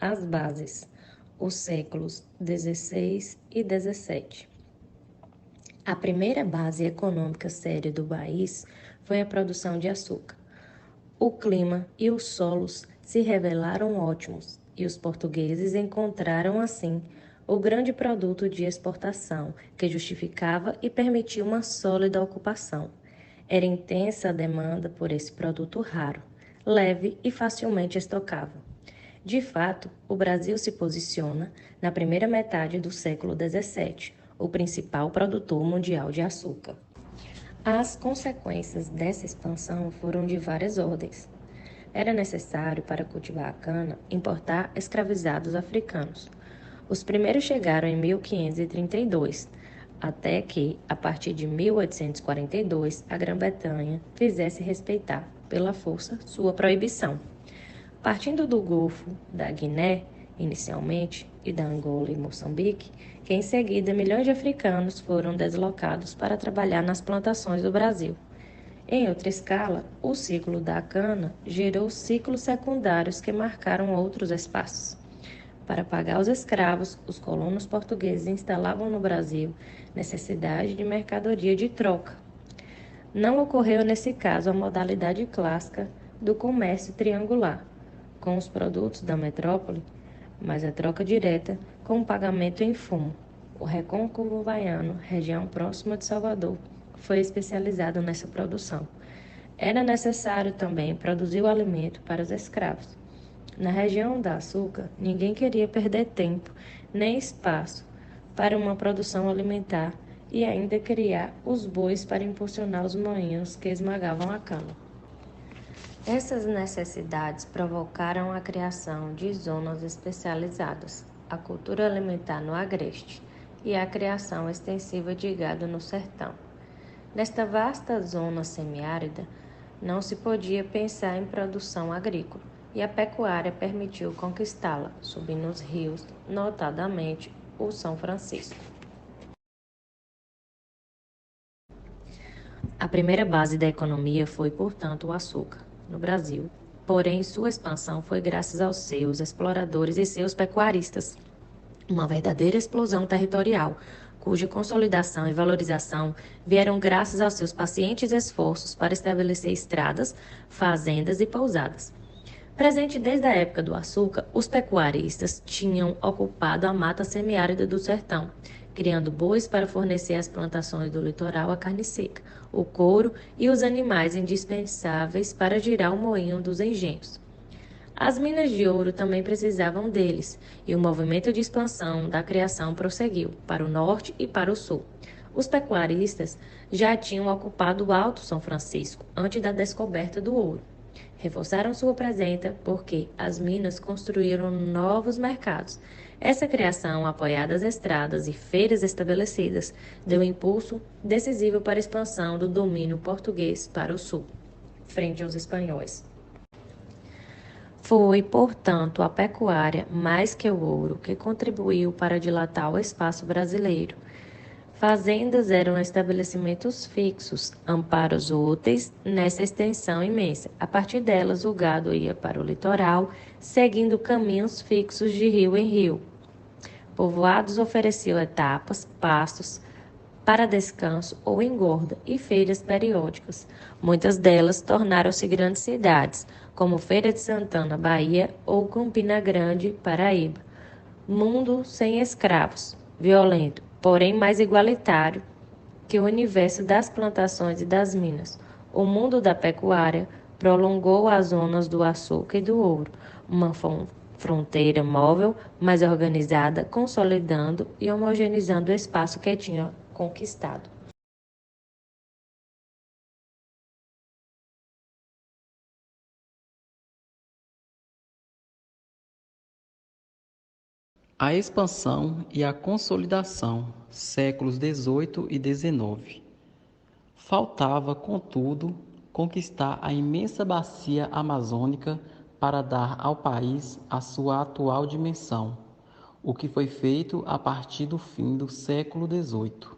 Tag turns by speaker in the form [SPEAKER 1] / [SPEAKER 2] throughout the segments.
[SPEAKER 1] As bases, os séculos XVI e XVII. A primeira base econômica séria do país foi a produção de açúcar. O clima e os solos se revelaram ótimos e os portugueses encontraram, assim, o grande produto de exportação que justificava e permitia uma sólida ocupação. Era intensa a demanda por esse produto raro, leve e facilmente estocável. De fato, o Brasil se posiciona, na primeira metade do século XVII, o principal produtor mundial de açúcar. As consequências dessa expansão foram de várias ordens. Era necessário, para cultivar a cana, importar escravizados africanos. Os primeiros chegaram em 1532, até que, a partir de 1842, a Grã-Bretanha fizesse respeitar, pela força, sua proibição. Partindo do Golfo da Guiné, inicialmente, e da Angola e Moçambique, que em seguida milhões de africanos foram deslocados para trabalhar nas plantações do Brasil. Em outra escala, o ciclo da cana gerou ciclos secundários que marcaram outros espaços. Para pagar os escravos, os colonos portugueses instalavam no Brasil necessidade de mercadoria de troca. Não ocorreu nesse caso a modalidade clássica do comércio triangular, com os produtos da metrópole, mas a troca direta com o pagamento em fumo. O Recôncavo Baiano, região próxima de Salvador, foi especializado nessa produção. Era necessário também produzir o alimento para os escravos. Na região da açúcar, ninguém queria perder tempo nem espaço para uma produção alimentar e ainda criar os bois para impulsionar os moinhos que esmagavam a cana. Essas necessidades provocaram a criação de zonas especializadas, a cultura alimentar no agreste e a criação extensiva de gado no sertão. Nesta vasta zona semiárida, não se podia pensar em produção agrícola, e a pecuária permitiu conquistá-la, subindo os rios, notadamente o São Francisco. A primeira base da economia foi, portanto, o açúcar, no Brasil. Porém, sua expansão foi graças aos seus exploradores e seus pecuaristas. Uma verdadeira explosão territorial, cuja consolidação e valorização vieram graças aos seus pacientes esforços para estabelecer estradas, fazendas e pousadas. Presente desde a época do açúcar, os pecuaristas tinham ocupado a mata semiárida do sertão, criando bois para fornecer às plantações do litoral a carne seca, o couro e os animais indispensáveis para girar o moinho dos engenhos. As minas de ouro também precisavam deles, e o movimento de expansão da criação prosseguiu para o norte e para o sul. Os pecuaristas já tinham ocupado o Alto São Francisco antes da descoberta do ouro. Reforçaram sua presença porque as minas construíram novos mercados. Essa criação, apoiada às estradas e feiras estabelecidas, deu impulso decisivo para a expansão do domínio português para o sul, frente aos espanhóis. Foi, portanto, a pecuária, mais que o ouro, que contribuiu para dilatar o espaço brasileiro. Fazendas eram estabelecimentos fixos, amparos úteis nessa extensão imensa. A partir delas, o gado ia para o litoral, seguindo caminhos fixos de rio em rio. Povoados ofereciam etapas, pastos para descanso ou engorda e feiras periódicas. Muitas delas tornaram-se grandes cidades, como Feira de Santana, Bahia, ou Campina Grande, Paraíba. Mundo sem escravos, violento, porém mais igualitário que o universo das plantações e das minas. O mundo da pecuária prolongou as zonas do açúcar e do ouro, uma fronteira móvel, mais organizada, consolidando e homogeneizando o espaço que tinha conquistado.
[SPEAKER 2] A expansão e a consolidação, séculos XVIII e XIX. Faltava, contudo, conquistar a imensa bacia amazônica para dar ao país a sua atual dimensão, o que foi feito a partir do fim do século XVIII.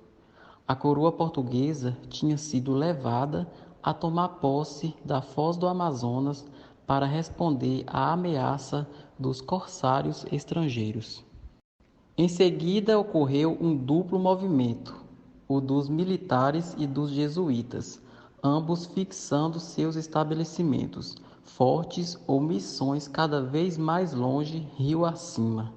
[SPEAKER 2] A coroa portuguesa tinha sido levada a tomar posse da Foz do Amazonas para responder à ameaça dos corsários estrangeiros. Em seguida, ocorreu um duplo movimento, o dos militares e dos jesuítas, ambos fixando seus estabelecimentos, fortes ou missões cada vez mais longe rio acima.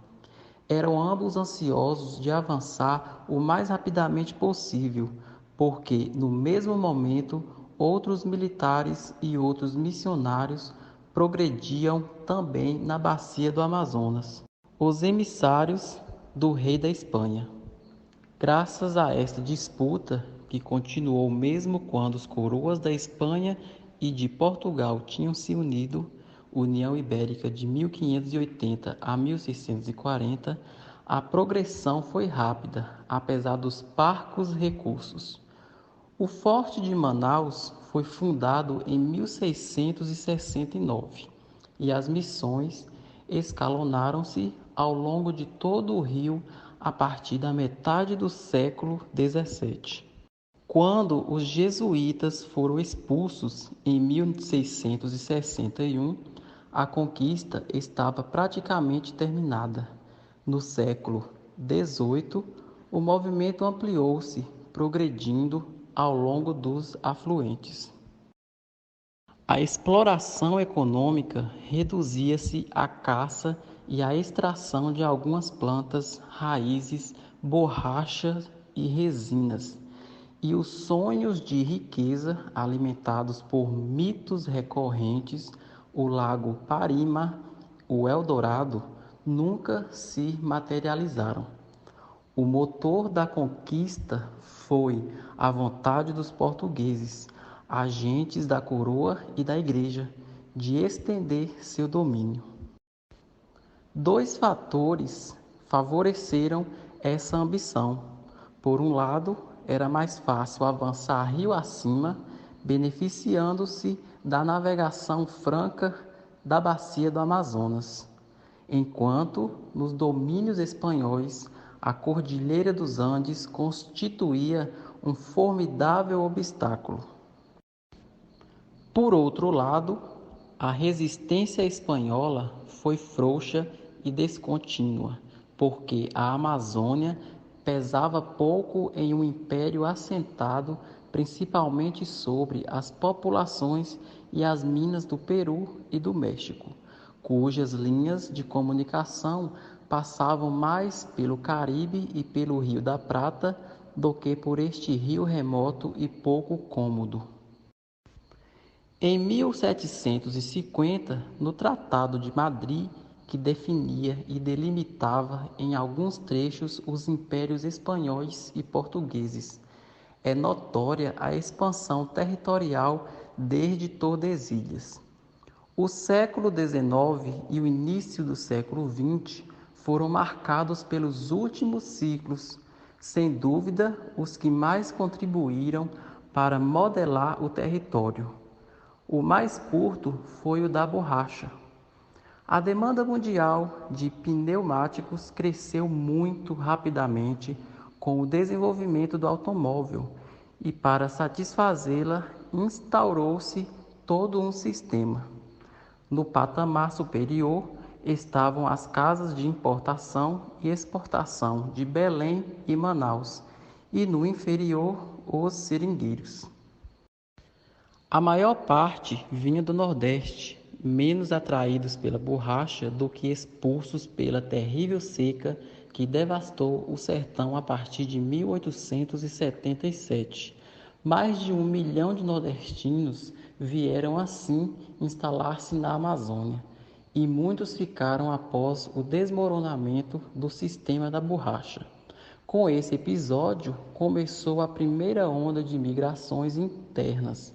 [SPEAKER 2] Eram ambos ansiosos de avançar o mais rapidamente possível, porque, no mesmo momento, outros militares e outros missionários progrediam também na bacia do Amazonas. Os emissários do rei da Espanha. Graças a esta disputa, que continuou mesmo quando os coroas da Espanha e de Portugal tinham se unido, União Ibérica de 1580 a 1640, a progressão foi rápida, apesar dos parcos recursos. O Forte de Manaus foi fundado em 1669 e as missões escalonaram-se ao longo de todo o rio a partir da metade do século XVII. Quando os jesuítas foram expulsos em 1661, a conquista estava praticamente terminada. No século XVIII, o movimento ampliou-se, progredindo ao longo dos afluentes. A exploração econômica reduzia-se à caça e à extração de algumas plantas, raízes, borrachas e resinas, e os sonhos de riqueza, alimentados por mitos recorrentes, o Lago Parima, o Eldorado, nunca se materializaram. O motor da conquista foi a vontade dos portugueses, agentes da coroa e da igreja, de estender seu domínio. Dois fatores favoreceram essa ambição. Por um lado, era mais fácil avançar rio acima, beneficiando-se da navegação franca da bacia do Amazonas, enquanto nos domínios espanhóis a Cordilheira dos Andes constituía um formidável obstáculo. Por outro lado, a resistência espanhola foi frouxa e descontínua, porque a Amazônia pesava pouco em um império assentado principalmente sobre as populações e as minas do Peru e do México, cujas linhas de comunicação passavam mais pelo Caribe e pelo Rio da Prata do que por este rio remoto e pouco cômodo. Em 1750, no Tratado de Madrid, que definia e delimitava em alguns trechos os impérios espanhóis e portugueses, é notória a expansão territorial desde Tordesilhas. O século XIX e o início do século XX foram marcados pelos últimos ciclos, sem dúvida os que mais contribuíram para modelar o território. O mais curto foi o da borracha. A demanda mundial de pneumáticos cresceu muito rapidamente com o desenvolvimento do automóvel e, para satisfazê-la, instaurou-se todo um sistema. No patamar superior estavam as casas de importação e exportação de Belém e Manaus, e no inferior os seringueiros. A maior parte vinha do Nordeste, menos atraídos pela borracha do que expulsos pela terrível seca que devastou o sertão a partir de 1877. Mais de 1 milhão de nordestinos vieram assim instalar-se na Amazônia, e muitos ficaram após o desmoronamento do sistema da borracha. Com esse episódio, começou a primeira onda de migrações internas,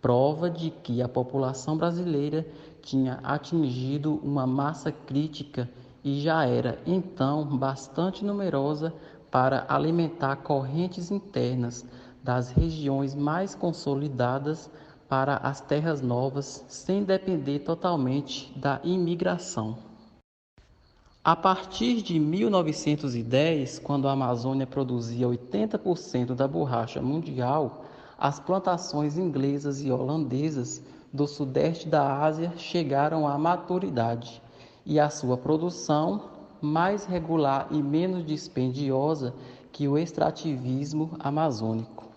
[SPEAKER 2] prova de que a população brasileira tinha atingido uma massa crítica e já era, então, bastante numerosa para alimentar correntes internas das regiões mais consolidadas para as terras novas, sem depender totalmente da imigração. A partir de 1910, quando a Amazônia produzia 80% da borracha mundial, as plantações inglesas e holandesas do sudeste da Ásia chegaram à maturidade e a sua produção, mais regular e menos dispendiosa que o extrativismo amazônico.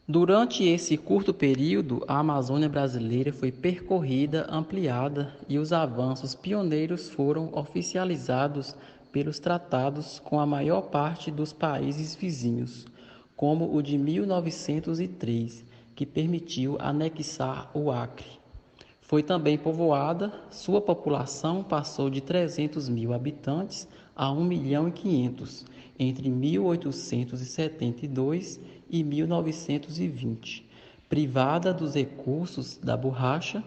[SPEAKER 2] Durante esse curto período, a Amazônia brasileira foi percorrida, ampliada e os avanços pioneiros foram oficializados pelos tratados com a maior parte dos países vizinhos, como o de 1903, que permitiu anexar o Acre. Foi também povoada, sua população passou de 300 mil habitantes a 1.500.000 entre 1872 e 1920. Privada dos recursos da borracha,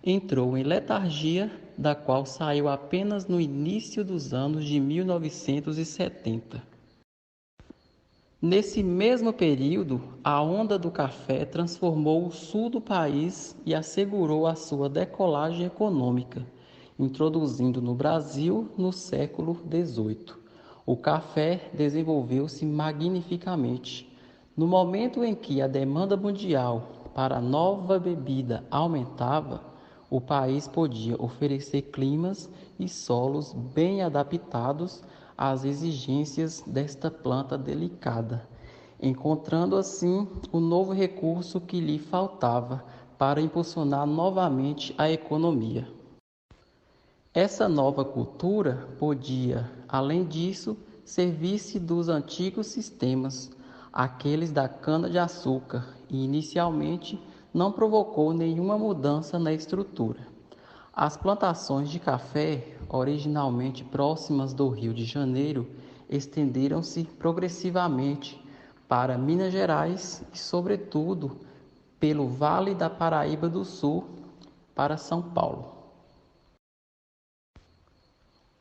[SPEAKER 2] entrou em letargia, da qual saiu apenas no início dos anos de 1970. Nesse mesmo período, a onda do café transformou o sul do país e assegurou a sua decolagem econômica, introduzindo no Brasil no século XVIII. O café desenvolveu-se magnificamente. No momento em que a demanda mundial para a nova bebida aumentava, o país podia oferecer climas e solos bem adaptados às exigências desta planta delicada, encontrando assim o novo recurso que lhe faltava para impulsionar novamente a economia. Essa nova cultura podia, além disso, servir-se dos antigos sistemas, aqueles da cana-de-açúcar, e inicialmente não provocou nenhuma mudança na estrutura. As plantações de café, originalmente próximas do Rio de Janeiro, estenderam-se progressivamente para Minas Gerais e, sobretudo, pelo Vale da Paraíba do Sul para São Paulo.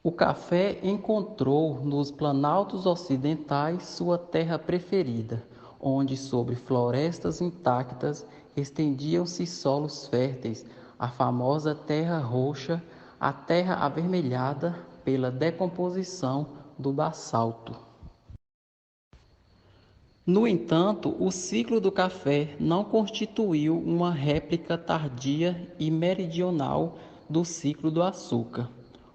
[SPEAKER 2] O café encontrou nos planaltos ocidentais sua terra preferida, onde, sobre florestas intactas, estendiam-se solos férteis, a famosa terra roxa, a terra avermelhada pela decomposição do basalto. No entanto, o ciclo do café não constituiu uma réplica tardia e meridional do ciclo do açúcar.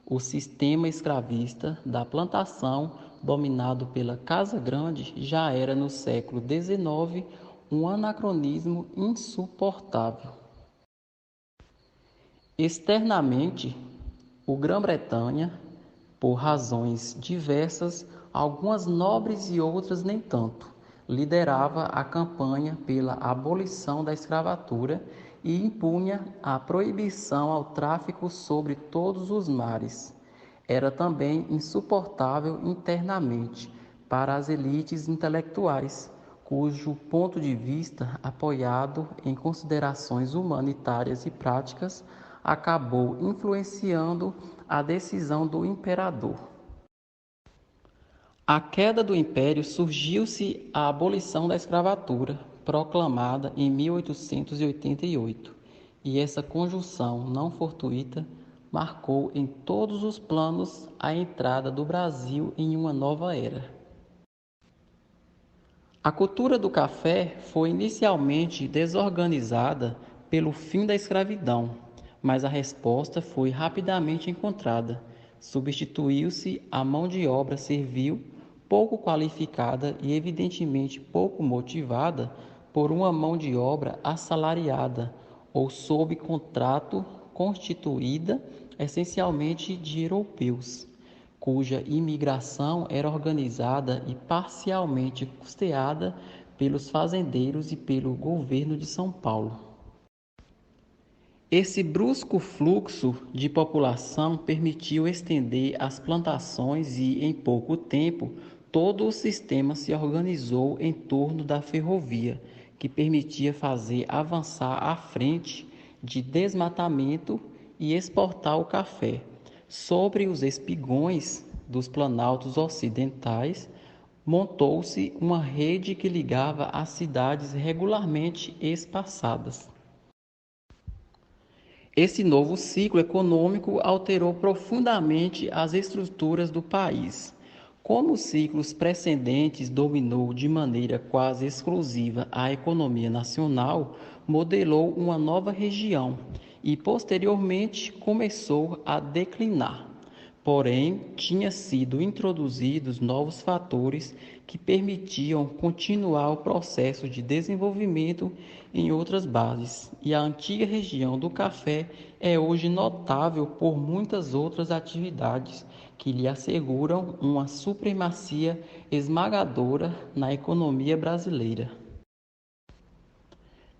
[SPEAKER 2] O sistema escravista da plantação, dominado pela Casa Grande, já era no século XIX um anacronismo insuportável. Externamente, o Grã-Bretanha, por razões diversas, algumas nobres e outras nem tanto, liderava a campanha pela abolição da escravatura e impunha a proibição ao tráfico sobre todos os mares. Era também insuportável internamente para as elites intelectuais, cujo ponto de vista, apoiado em considerações humanitárias e práticas, acabou influenciando a decisão do imperador. À queda do império surgiu-se a abolição da escravatura, proclamada em 1888, e essa conjunção não fortuita marcou em todos os planos a entrada do Brasil em uma nova era. A cultura do café foi inicialmente desorganizada pelo fim da escravidão, mas a resposta foi rapidamente encontrada. Substituiu-se a mão de obra servil, pouco qualificada e evidentemente pouco motivada, por uma mão de obra assalariada ou sob contrato, constituída essencialmente de europeus, cuja imigração era organizada e parcialmente custeada pelos fazendeiros e pelo governo de São Paulo. Esse brusco fluxo de população permitiu estender as plantações e, em pouco tempo, todo o sistema se organizou em torno da ferrovia, que permitia fazer avançar a frente de desmatamento e exportar o café. Sobre os espigões dos planaltos ocidentais, montou-se uma rede que ligava as cidades regularmente espaçadas. Esse novo ciclo econômico alterou profundamente as estruturas do país. Como os ciclos precedentes dominou de maneira quase exclusiva a economia nacional, modelou uma nova região e posteriormente começou a declinar. Porém, tinham sido introduzidos novos fatores que permitiam continuar o processo de desenvolvimento em outras bases, e a antiga região do café é hoje notável por muitas outras atividades que lhe asseguram uma supremacia esmagadora na economia brasileira.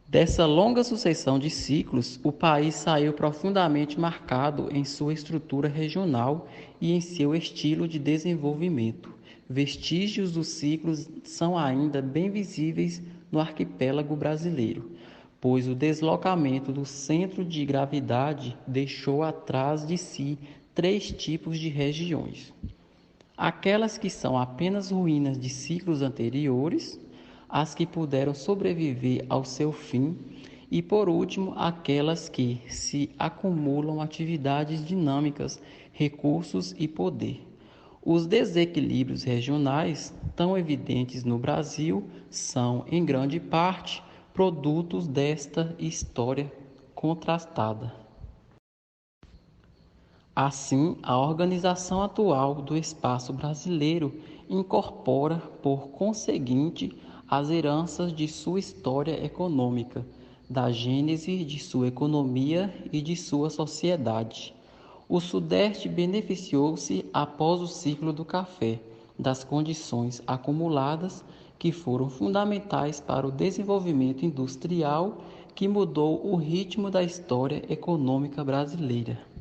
[SPEAKER 2] Dessa longa sucessão de ciclos, o país saiu profundamente marcado em sua estrutura regional e em seu estilo de desenvolvimento. Vestígios dos ciclos são ainda bem visíveis no arquipélago brasileiro, pois o deslocamento do centro de gravidade deixou atrás de si três tipos de regiões: aquelas que são apenas ruínas de ciclos anteriores, as que puderam sobreviver ao seu fim e, por último, aquelas que se acumulam atividades dinâmicas, recursos e poder. Os desequilíbrios regionais, tão evidentes no Brasil, são, em grande parte, produtos desta história contrastada. Assim, a organização atual do espaço brasileiro incorpora, por conseguinte, as heranças de sua história econômica, da gênese de sua economia e de sua sociedade. O Sudeste beneficiou-se, após o ciclo do café, das condições acumuladas que foram fundamentais para o desenvolvimento industrial que mudou o ritmo da história econômica brasileira.